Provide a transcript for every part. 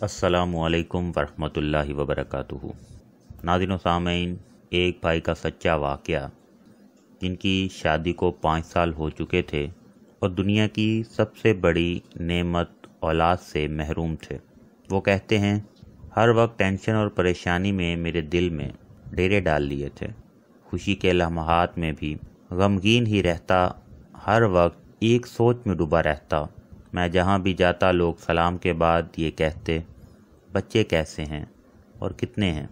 अस्सलामुअलैकुम वरहमतुल्लाहि वबरकातुहू। नाज़रीन व सामीन, एक भाई का सच्चा वाक़या जिनकी शादी को 5 साल हो चुके थे और दुनिया की सबसे बड़ी नेमत औलाद से महरूम थे। वो कहते हैं, हर वक्त टेंशन और परेशानी में मेरे दिल में डेरे डाल लिए थे। खुशी के लम्हात में भी गमगीन ही रहता, हर वक्त एक सोच में डूबा रहता। मैं जहाँ भी जाता लोग सलाम के बाद ये कहते, बच्चे कैसे हैं और कितने हैं।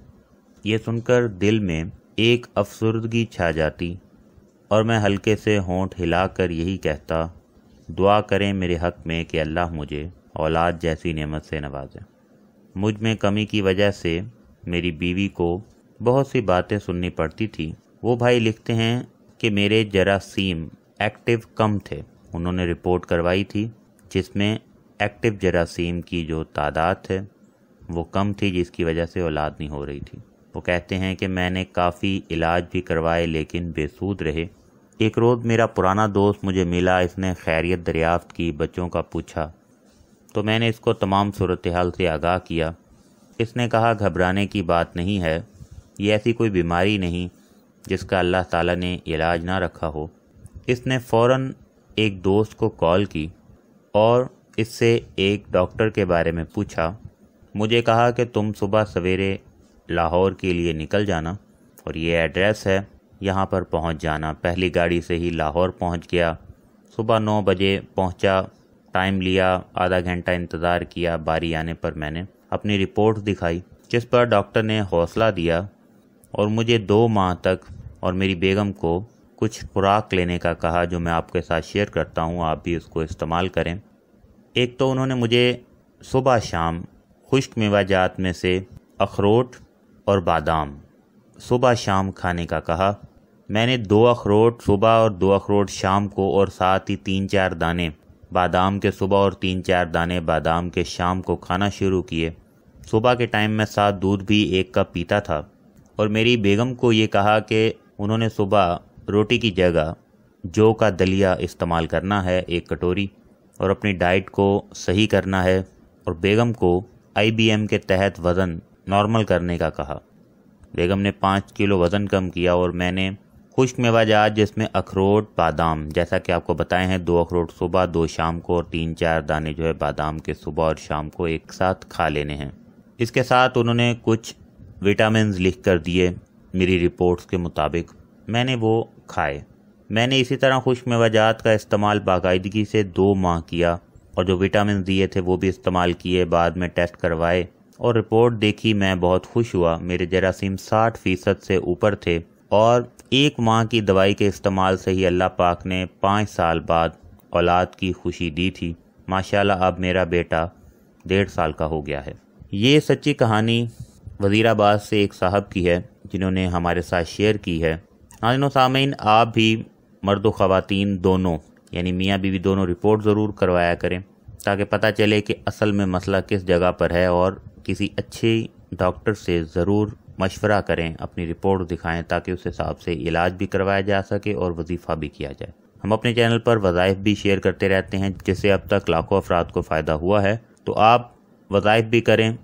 ये सुनकर दिल में एक अफसुर्दगी छा जाती और मैं हल्के से होंठ हिलाकर यही कहता, दुआ करें मेरे हक़ में कि अल्लाह मुझे औलाद जैसी नेमत से नवाजे। मुझ में कमी की वजह से मेरी बीवी को बहुत सी बातें सुननी पड़ती थी। वो भाई लिखते हैं कि मेरे जरासीम एक्टिव कम थे। उन्होंने रिपोर्ट करवाई थी जिसमें एक्टिव जरासीम की जो तादाद है वो कम थी, जिसकी वजह से औलाद नहीं हो रही थी। वो कहते हैं कि मैंने काफ़ी इलाज भी करवाए लेकिन बेसूद रहे। एक रोज़ मेरा पुराना दोस्त मुझे मिला, इसने खैरियत दरियाफ्त की, बच्चों का पूछा, तो मैंने इसको तमाम सूरत हाल से आगाह किया। इसने कहा, घबराने की बात नहीं है, ये ऐसी कोई बीमारी नहीं जिसका अल्लाह ताला ने इलाज ना रखा हो। इसने फ़ौरन एक दोस्त को कॉल की और इससे एक डॉक्टर के बारे में पूछा। मुझे कहा कि तुम सुबह सवेरे लाहौर के लिए निकल जाना और ये एड्रेस है, यहाँ पर पहुँच जाना। पहली गाड़ी से ही लाहौर पहुँच गया। सुबह 9 बजे पहुँचा। टाइम लिया, आधा घंटा इंतज़ार किया। बारी आने पर मैंने अपनी रिपोर्ट दिखाई, जिस पर डॉक्टर ने हौसला दिया और मुझे 2 माह तक और मेरी बेगम को कुछ खुराक लेने का कहा, जो मैं आपके साथ शेयर करता हूँ, आप भी उसको इस्तेमाल करें। एक तो उन्होंने मुझे सुबह शाम खुश्क मेवाजात में से अखरोट और बादाम सुबह शाम खाने का कहा। मैंने 2 अखरोट सुबह और 2 अखरोट शाम को और साथ ही 3-4 दाने बादाम के सुबह और 3-4 दाने बादाम के शाम को खाना शुरू किए। सुबह के टाइम में साथ दूध भी 1 कप पीता था और मेरी बेगम को ये कहा कि उन्होंने सुबह रोटी की जगह जौ का दलिया इस्तेमाल करना है 1 कटोरी और अपनी डाइट को सही करना है, और बेगम को IBM के तहत वज़न नॉर्मल करने का कहा। बेगम ने 5 किलो वज़न कम किया और मैंने खुश्क मेवाजात जिसमें अखरोट बादाम, जैसा कि आपको बताए हैं, 2 अखरोट सुबह 2 शाम को और 3-4 दाने जो है बादाम के सुबह और शाम को एक साथ खा लेने हैं। इसके साथ उन्होंने कुछ विटामिन लिख कर दिए मेरी रिपोर्ट्स के मुताबिक। मैंने वो खाए। मैंने इसी तरह खुश्क मेवाजात का इस्तेमाल बाकायदगी से 2 माह किया और जो विटामिन दिए थे वो भी इस्तेमाल किए। बाद में टेस्ट करवाए और रिपोर्ट देखी। मैं बहुत खुश हुआ। मेरे जरासीम 60% से ऊपर थे और 1 माह की दवाई के इस्तेमाल से ही अल्लाह पाक ने 5 साल बाद औलाद की खुशी दी थी। माशाल्लाह अब मेरा बेटा 1.5 साल का हो गया है। ये सच्ची कहानी वज़ीराबाद से एक साहब की है जिन्होंने हमारे साथ शेयर की है। नाज़रीन व सामीन, आप भी मर्द व ख़वातीन दोनों, यानी मियाँ बीवी दोनों, रिपोर्ट ज़रूर करवाया करें ताकि पता चले कि असल में मसला किस जगह पर है, और किसी अच्छे डॉक्टर से ज़रूर मशवरा करें, अपनी रिपोर्ट दिखाएं ताकि उस हिसाब से इलाज भी करवाया जा सके और वजीफ़ा भी किया जाए। हम अपने चैनल पर वज़ाइफ भी शेयर करते रहते हैं जिससे अब तक लाखों अफराद को फ़ायदा हुआ है, तो आप वज़ाइफ भी करें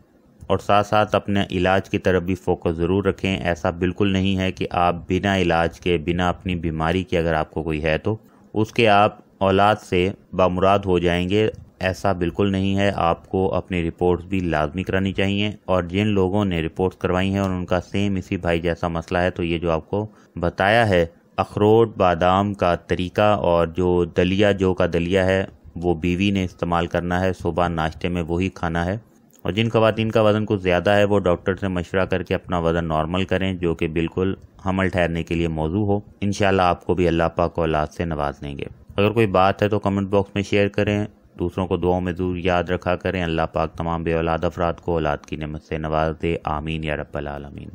और साथ साथ अपने इलाज की तरफ भी फोकस ज़रूर रखें। ऐसा बिल्कुल नहीं है कि आप बिना इलाज के, बिना अपनी बीमारी के, अगर आपको कोई है तो उसके आप औलाद से बामुराद हो जाएंगे। ऐसा बिल्कुल नहीं है। आपको अपनी रिपोर्ट्स भी लाजमी करानी चाहिए, और जिन लोगों ने रिपोर्ट्स करवाई हैं और उनका सेम इसी भाई जैसा मसला है, तो ये जो आपको बताया है अखरोट बादाम का तरीका और जो दलिया, जौ का दलिया है, वो बीवी ने इस्तेमाल करना है, सुबह नाश्ते में वही खाना है। और जिन ख़वातीन का वज़न कुछ ज़्यादा है वो डॉक्टर से मशवरा करके अपना वज़न नॉर्मल करें, जो कि बिल्कुल हमल ठहरने के लिए मौजू हो। इंशाल्लाह आपको भी अल्लाह पाक औलाद से नवाज देंगे। अगर कोई बात है तो कमेंट बॉक्स में शेयर करें। दूसरों को दुआओं में ज़रूर याद रखा करें। अल्लाह पाक तमाम बे औलाद अफराद को औलाद की नेमत से नवाज दे। आमीन या रब्बल आलमीन।